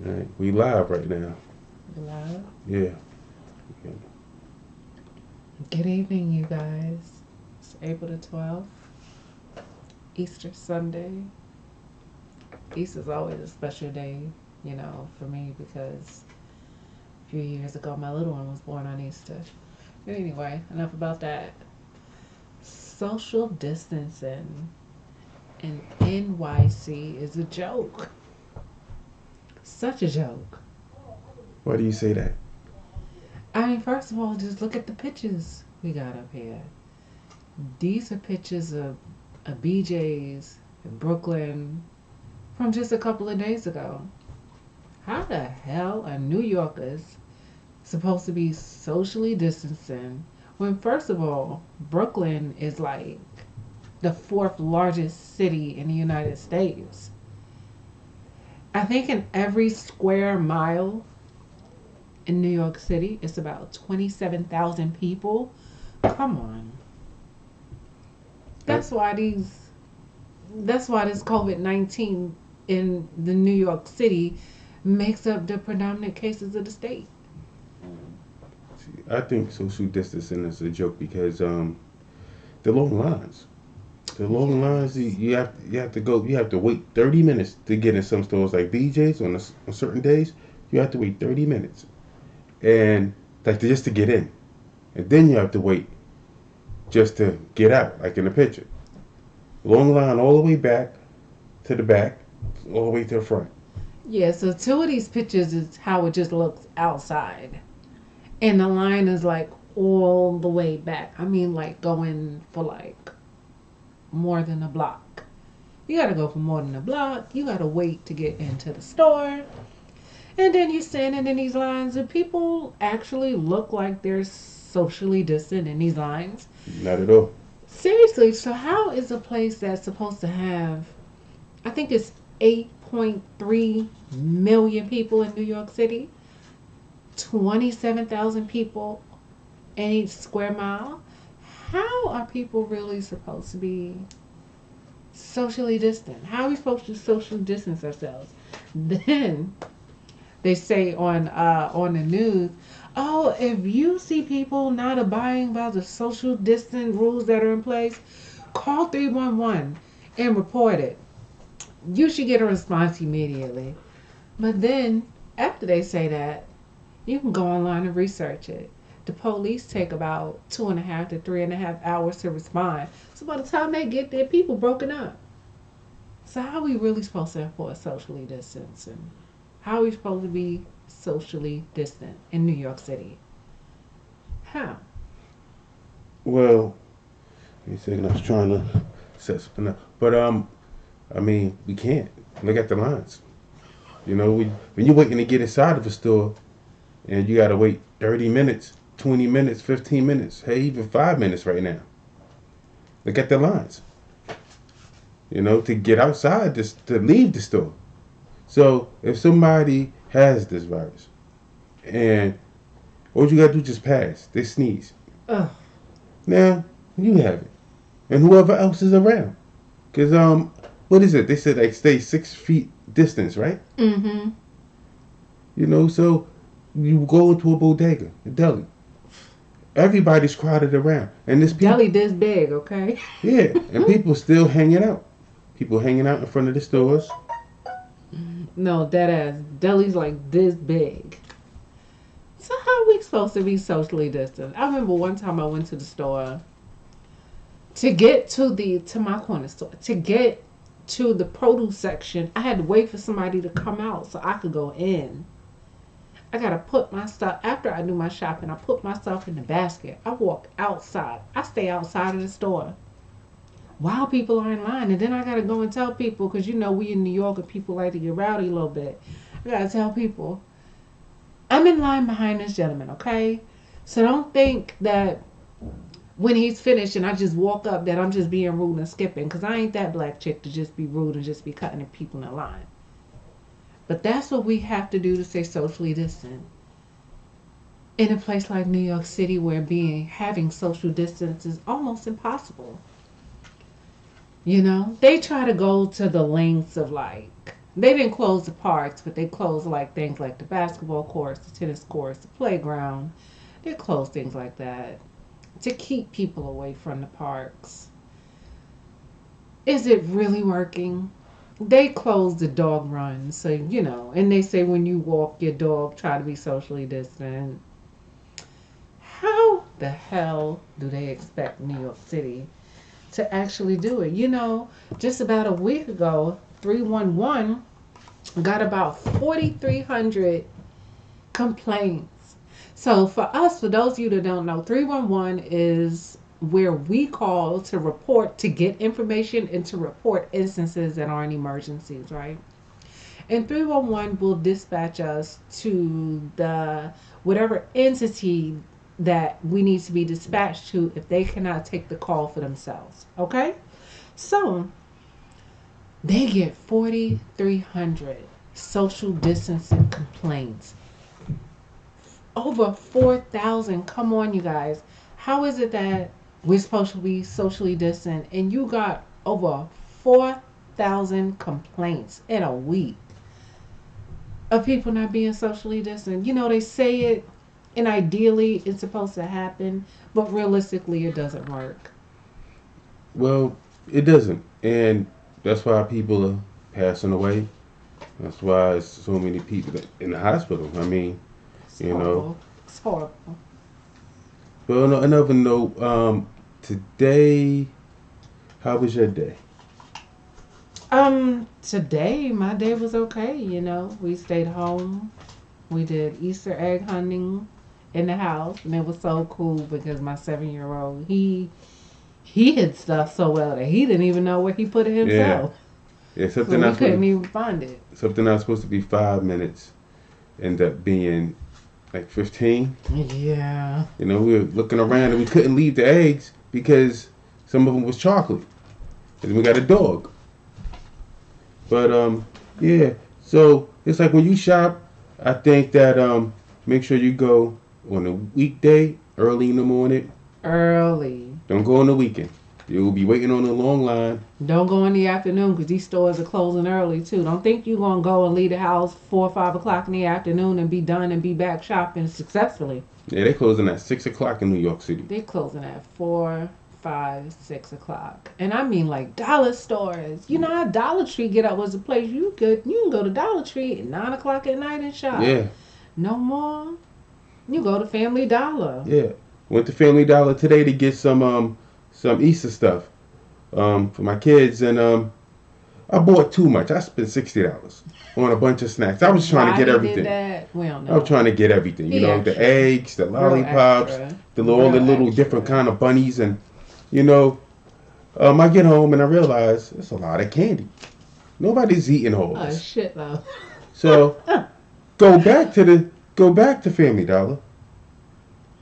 All right, we live right now. Hello. Yeah. Good evening, you guys. It's April the 12th, Easter Sunday. Easter's always a special day, for me because a few years ago my little one was born on Easter. But anyway, enough about that. Social distancing in NYC is a joke. Such a joke. Why do you say that? I mean, first of all, just look at the pictures we got up here. These are pictures of BJ's in Brooklyn from just a couple of days ago. How the hell are New Yorkers supposed to be socially distancing when, first of all, Brooklyn is like the fourth largest city in the United States? I think in every square mile in New York City, it's about 27,000 people. Come on. I, That's why these that's why this COVID-19 in the New York City makes up the predominant cases of the state. I think social distancing is a joke because the long lines. The long lines, Yes. you have to wait 30 minutes to get in some stores like BJ's on certain days. You have to wait 30 minutes, and like just to get in, and then you have to wait just to get out, like in the picture. Long line all the way back to the back, all the way to the front. Yeah, so two of these pictures is how it just looks outside. And the line is like all the way back. I mean, like going for like more than a block. You gotta go for more than a block. You gotta wait to get into the store. And then you're standing in these lines, and people actually look like they're socially distant in these lines. Not at all. Seriously, so how is a place that's supposed to have, I think it's 8.3 million people in New York City, 27,000 people in each square mile? How are people really supposed to be socially distant? How are we supposed to socially distance ourselves? Then they say on the news, oh, if you see people not abiding by the social distance rules that are in place, call 311 and report it. You should get a response immediately. But then after they say that, you can go online and research it. The police take about 2.5 to 3.5 hours to respond. So by the time they get there, people broken up. So how are we really supposed to enforce socially distancing? How are we supposed to be socially distant in New York City? How? Well, you said I was trying to set something up, but I mean, we can't look at the lines. When you're waiting to get inside of a store and you gotta wait 30 minutes, 20 minutes, 15 minutes, hey, even 5 minutes right now. Look at the lines. To get outside, just to leave the store. So if somebody has this virus and all you gotta do is just pass, they sneeze. Ugh. Now you have it, and whoever else is around. Cause what is it? They said like stay 6 feet distance, right? Mm-hmm. So you go into a bodega, a deli. Everybody's crowded around, and there's people. Deli this big, okay? Yeah, and people still hanging out. People hanging out in front of the stores. No, that ass. Deli's like this big. So how are we supposed to be socially distant? I remember one time I went to the store to get to my corner store to get to the produce section. I had to wait for somebody to come out so I could go in. I gotta put my stuff after I do my shopping. I put my stuff in the basket. I walk outside. I stay outside of the store while people are in line, and then I gotta go and tell people because we in New York and people like to get rowdy a little bit. I gotta tell people I'm in line behind this gentleman. Okay, so don't think that when he's finished and I just walk up that I'm just being rude and skipping because I ain't that black chick to just be rude and just be cutting the people in line. But that's what we have to do to stay socially distant in a place like New York City where being having social distance is almost impossible. They try to go to the lengths of like They didn't close the parks, but they closed like things like the basketball courts, the tennis courts, the playground. They closed things like that to keep people away from the parks. Is it really working? They closed the dog runs, so and they say when you walk your dog, try to be socially distant. How the hell do they expect New York City to actually do it? Just about a week ago, 311 got about 4,300 complaints. So for those of you that don't know, 311 is where we call to report, to get information and to report instances that aren't emergencies, right? And 311 will dispatch us to the whatever entity that we need to be dispatched to if they cannot take the call for themselves. Okay? So they get 4,300 social distancing complaints. Over 4,000. Come on, you guys. How is it that we're supposed to be socially distant and you got over 4,000 complaints in a week of people not being socially distant? They say it and ideally it's supposed to happen, but realistically it doesn't work. Well, it doesn't, and that's why people are passing away. That's why it's so many people in the hospital. I mean, It's you know. horrible. It's horrible. Well, no, another note. Today, how was your day? Today my day was okay. We stayed home. We did Easter egg hunting in the house, and it was so cool because my 7-year old he hid stuff so well that he didn't even know where he put it Yeah, himself. yeah. So we couldn't even find it. Something that's supposed to be 5 minutes end up being like 15. Yeah. We were looking around and we couldn't leave the eggs because some of them was chocolate, and we got a dog. But yeah. So it's like when you shop, I think that make sure you go on a weekday early in the morning. Early. Don't go on the weekend. You will be waiting on a long line. Don't go in the afternoon because these stores are closing early too. Don't think you're gonna go and leave the house 4 or 5 o'clock in the afternoon and be done and be back shopping successfully. Yeah, they're closing at 6 o'clock in New York City. They're closing at 4, 5, 6 o'clock, and I mean like dollar stores. How Dollar Tree get up was a place you can go to Dollar Tree at 9 o'clock at night and shop. Yeah, No more. You go to Family Dollar. yeah. Went to Family Dollar today to get some Easter stuff for my kids, and I bought too much. I spent $60 on a bunch of snacks. I was trying to get Why he everything. did that? We don't I was know. trying to get everything. He The extra. eggs, the Real lollipops, extra. all the Real little extra. different kind of bunnies, and you know, I get home and I realize it's a lot of candy. Nobody's eating all Oh this. shit though. So go back to Family Dollar.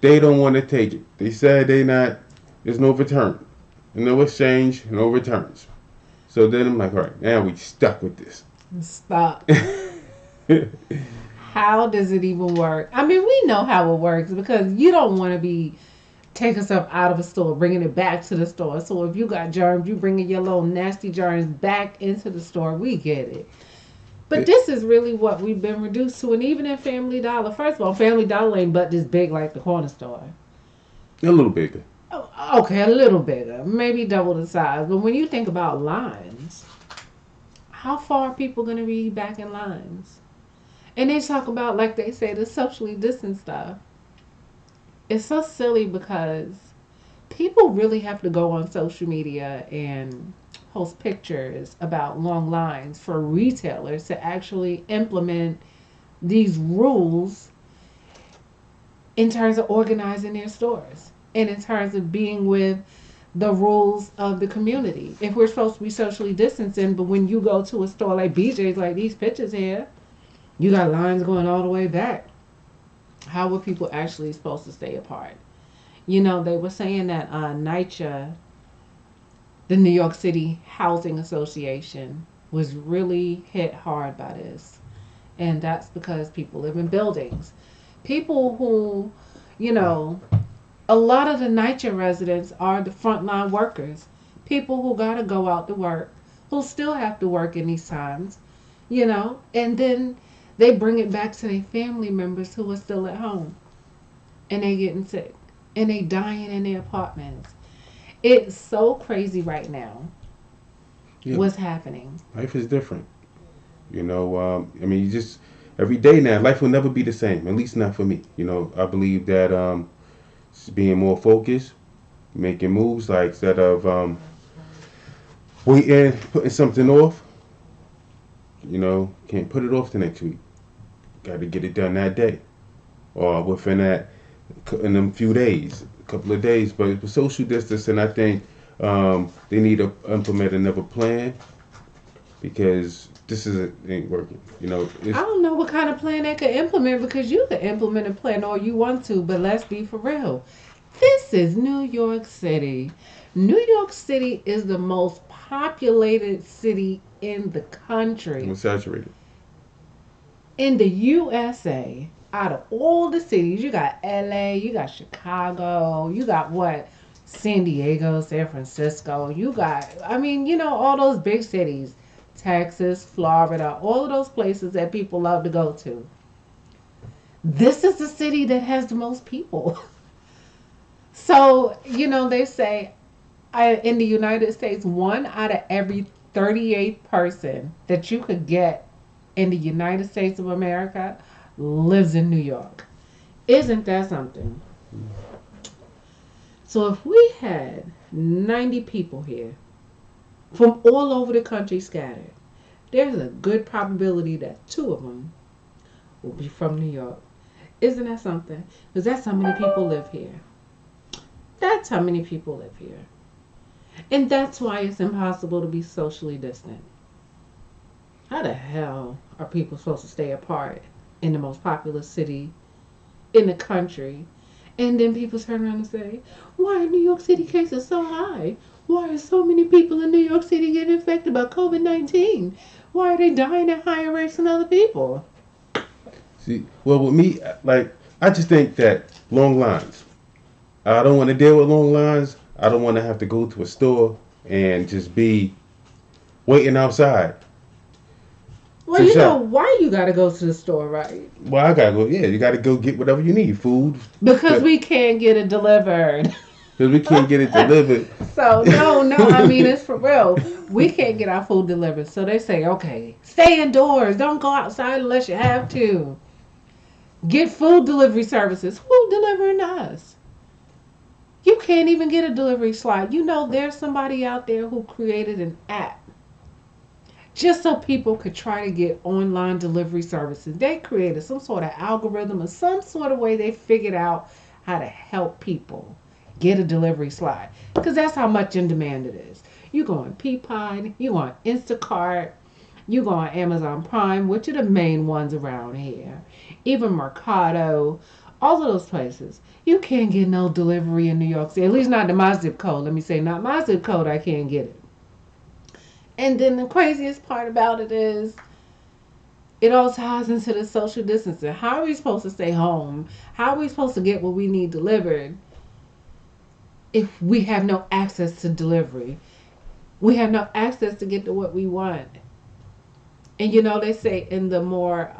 They don't want to take it. They said there's no return, no exchange, no returns. So then I'm like, all right, now we stuck with this. Stop. How does it even work? I mean, we know how it works because you don't want to be taking stuff out of a store, bringing it back to the store. So if you got germs, you bringing your little nasty germs back into the store. We get it. But this is really what we've been reduced to. And even in Family Dollar, first of all, Family Dollar ain't but this big like the corner store. A little bigger. Oh, okay, a little bigger, maybe double the size. But when you think about lines, how far are people going to be back in lines? And they talk about, like they say, the socially distant stuff. It's so silly because people really have to go on social media and post pictures about long lines for retailers to actually implement these rules in terms of organizing their stores and in terms of being with the rules of the community. If we're supposed to be socially distancing, but when you go to a store like BJ's, like these pictures here, you got lines going all the way back. How were people actually supposed to stay apart? They were saying that NYCHA, the New York City Housing Association, was really hit hard by this. And that's because people live in buildings. People who, a lot of the NYCHA residents are the frontline workers. People who got to go out to work, who still have to work in these times. you know, and then they bring it back to their family members who are still at home and they getting sick and they dying in their apartments. It's so crazy right now Yeah, what's happening. life is different. I mean, you just every day now, life will never be the same. At least not for me. I believe that being more focused, making moves, like instead of waiting, putting something off. Can't put it off to next week. Got to get it done that day or within that in them few days, a couple of days. But with social distancing, I think they need to implement another plan because this ain't working. I It's don't know what kind of plan they could implement because you could implement a plan all you want to, but let's be for real. This is New York City. New York City is the most populated city in the country. saturated. In the USA, out of all the cities, you got LA, you got Chicago, you got what? San Diego, San Francisco, you got, I mean, all those big cities, Texas, Florida, all of those places that people love to go to. This is the city that has the most people. So, they say in the United States, one out of every 38 person that you could get in the United States of America lives in New York. Isn't that something? So if we had 90 people here from all over the country scattered, there's a good probability that two of them will be from New York. Isn't that something? Because that's how many people live here. That's how many people live here. And that's why it's impossible to be socially distant. How the hell are people supposed to stay apart in the most populous city in the country? And then people turn around and say, why are New York City cases so high? Why are so many people in New York City getting infected by COVID-19? Why are they dying at higher rates than other people? See, well, with me, like I just think that long lines. I don't want to deal with long lines. I don't want to have to go to a store and just be waiting outside Well, to you know shop. why you gotta go to the store, right? Well, I gotta go. Yeah, you gotta go get whatever you need, food, Because but we can't get it delivered. because we can't get it delivered. So no, no, I mean it's for real. We can't get our food delivered. So they say, okay, stay indoors. Don't go outside unless you have to. Get food delivery services. Who delivering to us? You can't even get a delivery slot. There's somebody out there who created an app just so people could try to get online delivery services. They created some sort of algorithm or some sort of way they figured out how to help people get a delivery slot. Because that's how much in demand it is. You go on Peapod, you go on Instacart, you go on Amazon Prime, which are the main ones around here. Even Mercado, all of those places. You can't get no delivery in New York City. At least not in my zip code. Let me say, not my zip code, I can't get it. And then the craziest part about it is it all ties into the social distancing. How are we supposed to stay home? How are we supposed to get what we need delivered if we have no access to delivery? We have no access to get to what we want. And they say in the more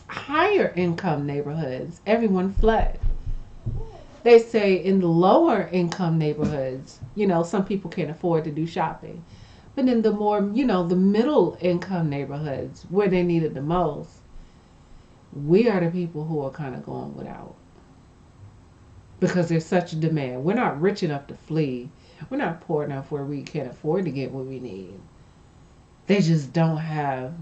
higher income neighborhoods, everyone fled. They say in the lower income neighborhoods, some people can't afford to do shopping. But in the more, the middle income neighborhoods where they need it the most, we are the people who are kind of going without because there's such a demand. We're not rich enough to flee. We're not poor enough where we can't afford to get what we need. They just don't have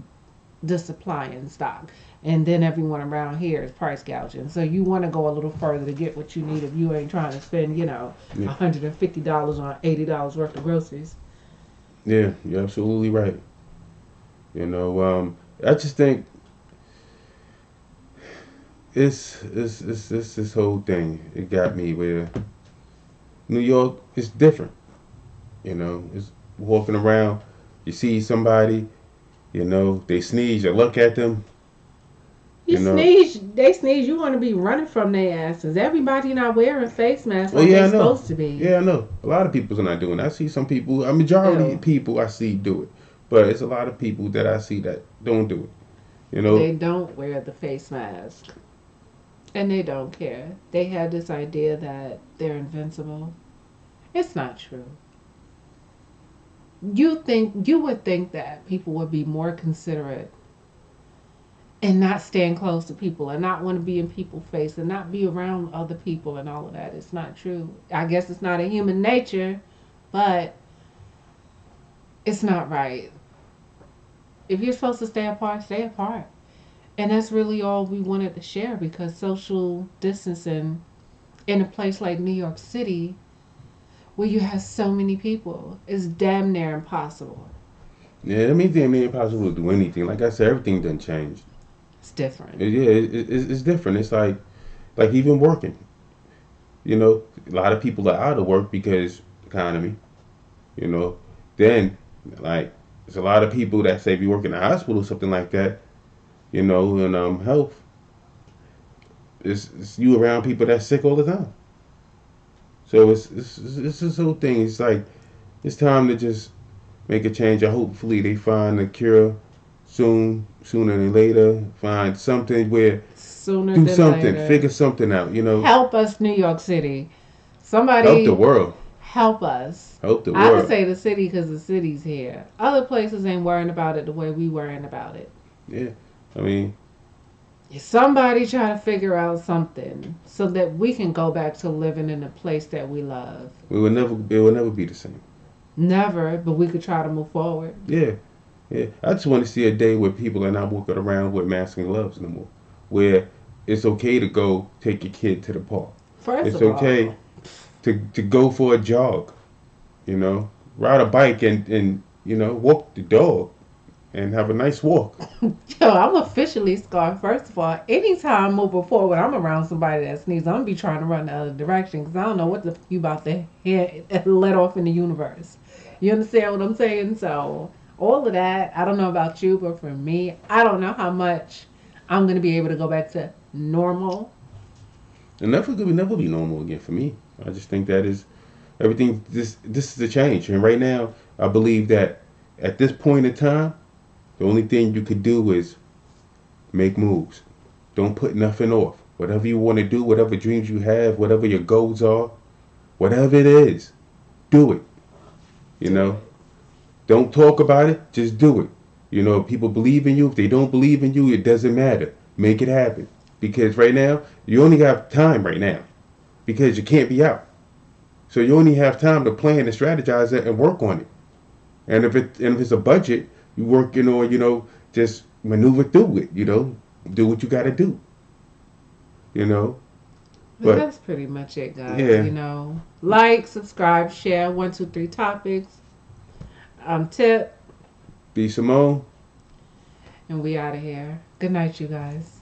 the supply in stock. And then everyone around here is price gouging. So you want to go a little further to get what you need if you ain't trying to spend, Yeah, $150 on $80 worth of groceries. yeah, you're absolutely right. I just think it's this whole thing. It got me where New York is different. It's walking around, you see somebody, they sneeze, you look at them, You you know. sneeze, they sneeze, you want to be running from their asses. Everybody not wearing face masks Oh like yeah, they I know. supposed to be. Yeah, I know. A lot of people's not doing it. I see some people, a majority of Ew. people I see do it. But it's a lot of people that I see that don't do it. You know, They don't wear the face mask. And they don't care. They have this idea that they're invincible. It's not true. You would think that people would be more considerate and not stand close to people and not want to be in people's face and not be around other people and all of that. It's not true. I guess it's not a human nature, but it's not right. If you're supposed to stay apart, stay apart. And that's really all we wanted to share because social distancing in a place like New York City where you have so many people is damn near impossible. yeah, that means it ain't impossible to do anything. Like I said, everything done changed. It's different. Yeah, it's different. It's like even working. You know, a lot of people are out of work because economy. You know, then like there's a lot of people that say if you work in a hospital or something like that. You know, and health it's you around people that's sick all the time. So it's this whole thing. It's like it's time to just make a change. And hopefully they find a cure soon, sooner than later. Find something where Sooner do than something, later. figure something out. You know, Help us, New York City. help the Somebody world, help us. help the I would world. say the city because the city's here. Other places ain't worrying about it the way we worrying about it. Yeah, I mean, Somebody try to figure out something so that we can go back to living in a place that we love. it will never be the same. Never, but we could try to move forward. Yeah, yeah. I just want to see a day where people are not walking around with masks and gloves no more. Where it's okay to go take your kid to the park. First It's of okay all, to go for a jog. You know, ride a bike and walk the dog and have a nice walk. yo, I'm officially scarred. First of all, anytime moving forward, I'm around somebody that sneezes, I'm gonna be trying to run the other direction because I don't know what the you about to let off in the universe. You understand what I'm saying? So all of that, I don't know about you, but for me, I don't know how much I'm gonna be able to go back to normal. And never will never be normal again for me. I just think that is everything. This is a change, and right now I believe that at this point in time, the only thing you could do is make moves. Don't put nothing off. Whatever you want to do, whatever dreams you have, whatever your goals are, whatever it is, do it. You Do know, it. don't talk about it, just do it. You know, if people believe in you. If they don't believe in you, it doesn't matter. Make it happen. Because right now, you only have time right now because you can't be out. So you only have time to plan and strategize it and work on it. And if it's a budget, you working on, just maneuver through it, do what you got to do, you know. But But that's pretty much it, guys. yeah, Like, subscribe, share. 1, 2, 3 topics. Tip, be Simone. and we out of here. Good night, you guys.